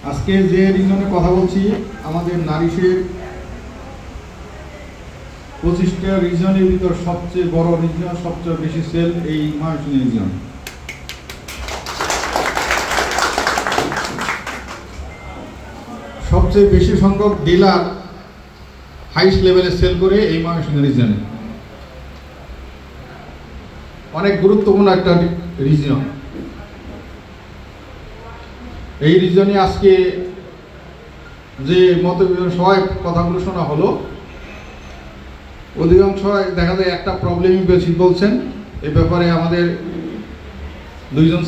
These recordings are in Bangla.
আজকে যে রিজনে কথা বলছি, আমাদের নারিশের 25টা রিজনের ভিতর সবচেয়ে বড় রিজন, সবচেয়ে বেশি সেল এই ময়মনসিংহ রিজন। সবচেয়ে বেশি সংখ্যক ডিলার হাইস্ট লেভেলে সেল করে এই ময়মনসিংহ রিজনে। অনেক গুরুত্বপূর্ণ একটা রিজন। এই রিজনে আজকে যে মতবিনিময় সবাই কথাগুলো শোনা হলো, অধিকাংশ দেখা যায় একটা প্রবলেমই বেশি বলছেন। এ ব্যাপারে আমাদের দুইজন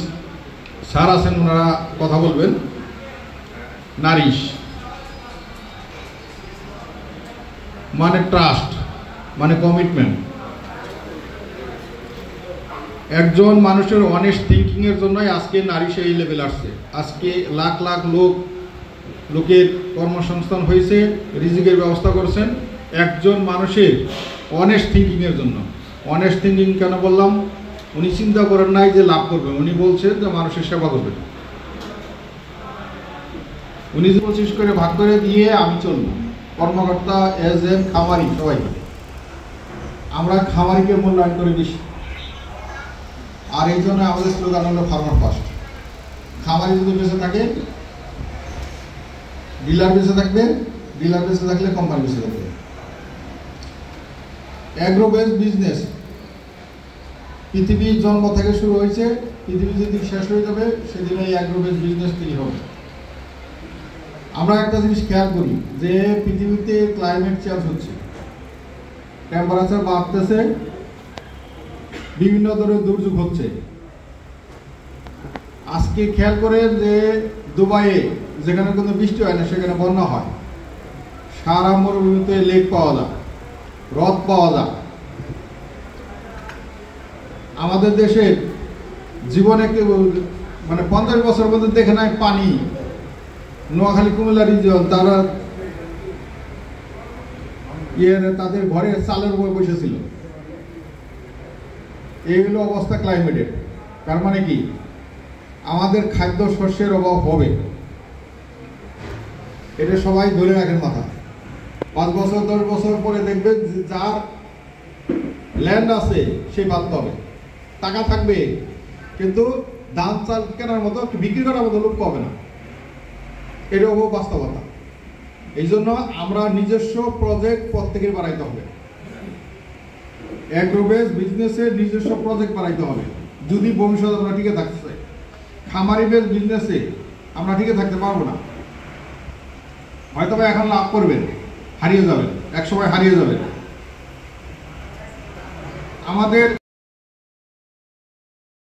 স্যার আছেন, ওনারা কথা বলবেন। নারিশ মানে ট্রাস্ট, মানে কমিটমেন্ট। একজন মানুষের অনেস্ট থিঙ্কিং এর জন্যই আজকে নারিশ এই লেভেল আসছে। আজকে লাখ লাখ লোকের কর্মসংস্থান হয়েছে, রিজিকের ব্যবস্থা করছেন একজন মানুষের অনেস্ট থিঙ্কিং এর জন্য। অনেস্ট থিঙ্কিং কেন বললাম? উনি চিন্তা করেন নাই যে লাভ করবেন, উনি বলছেন যে মানুষের সেবা করবেন। উনি 25 করে ভাগ করে দিয়ে আমি চলবো। কর্মকর্তা, এজেন্ট, খামারি সবাই, আমরা খামারিকে মূল্যায়ন করে বেশি। আর এই জন্য আমাদের স্লোগান হলো ফার্মার ফার্স্ট। খামারি যদি বেঁচে থাকে, ডিলার বেঁচে থাকবে, ডিলার বেঁচে থাকলে কোম্পানি বেঁচে থাকবে। অ্যাগ্রো বেসড বিজনেস পৃথিবীর জন্ম থেকে শুরু হয়েছে, পৃথিবী যেদিন শেষ হয়ে যাবে সেদিন এই অ্যাগ্রো বেসড বিজনেস তৈরি হবে। আমরা একটা জিনিস খেয়াল করি যে পৃথিবীতে ক্লাইমেট চেঞ্জ হচ্ছে, টেম্পারেচার বাড়তেছে, বিভিন্ন ধরনের দুর্যোগ হচ্ছে। আজকে খেয়াল করেন যে দুবাইয়ে যেখানে কোনো বৃষ্টি হয় না সেখানে বন্যা হয়। সারা মরুভূমিতে লেক পাওয়া যায়, হ্রদ পাওয়া যায়। আমাদের দেশে জীবনে মানে 50 বছর মধ্যে দেখে নাই পানি। নোয়াখালী, কুমিল্লা রিজন, তারা তাদের ঘরে চালের উপর বসেছিল। এই হলো অবস্থা ক্লাইমেটের। তার মানে কি আমাদের খাদ্য শস্যের অভাব হবে, এটা সবাই ধরে রাখেন মাথা। 5 বছর 10 বছর পরে দেখবেন যার ল্যান্ড আছে সে বাধ্য হবে, টাকা থাকবে কিন্তু ধান চাল কেনার মতো, বিক্রি করার মতো লোক পাবে না। এটা হবো বাস্তবতা। এই জন্য আমরা নিজস্ব প্রজেক্ট প্রত্যেকের বাড়াইতে হবে। অ্যাগ্রো বেস বিজনেসের নিজস্ব প্রজেক্ট বাড়াইতে হবে যদি ভবিষ্যতে আমরা টিকে থাকতে চাই। খামারি বেস বিজনেসে আমরা টিকে থাকতে পারবো না। হয়তো এখন লাভ করবেন, হারিয়ে যাবেন, একসময় হারিয়ে যাবেন। আমাদের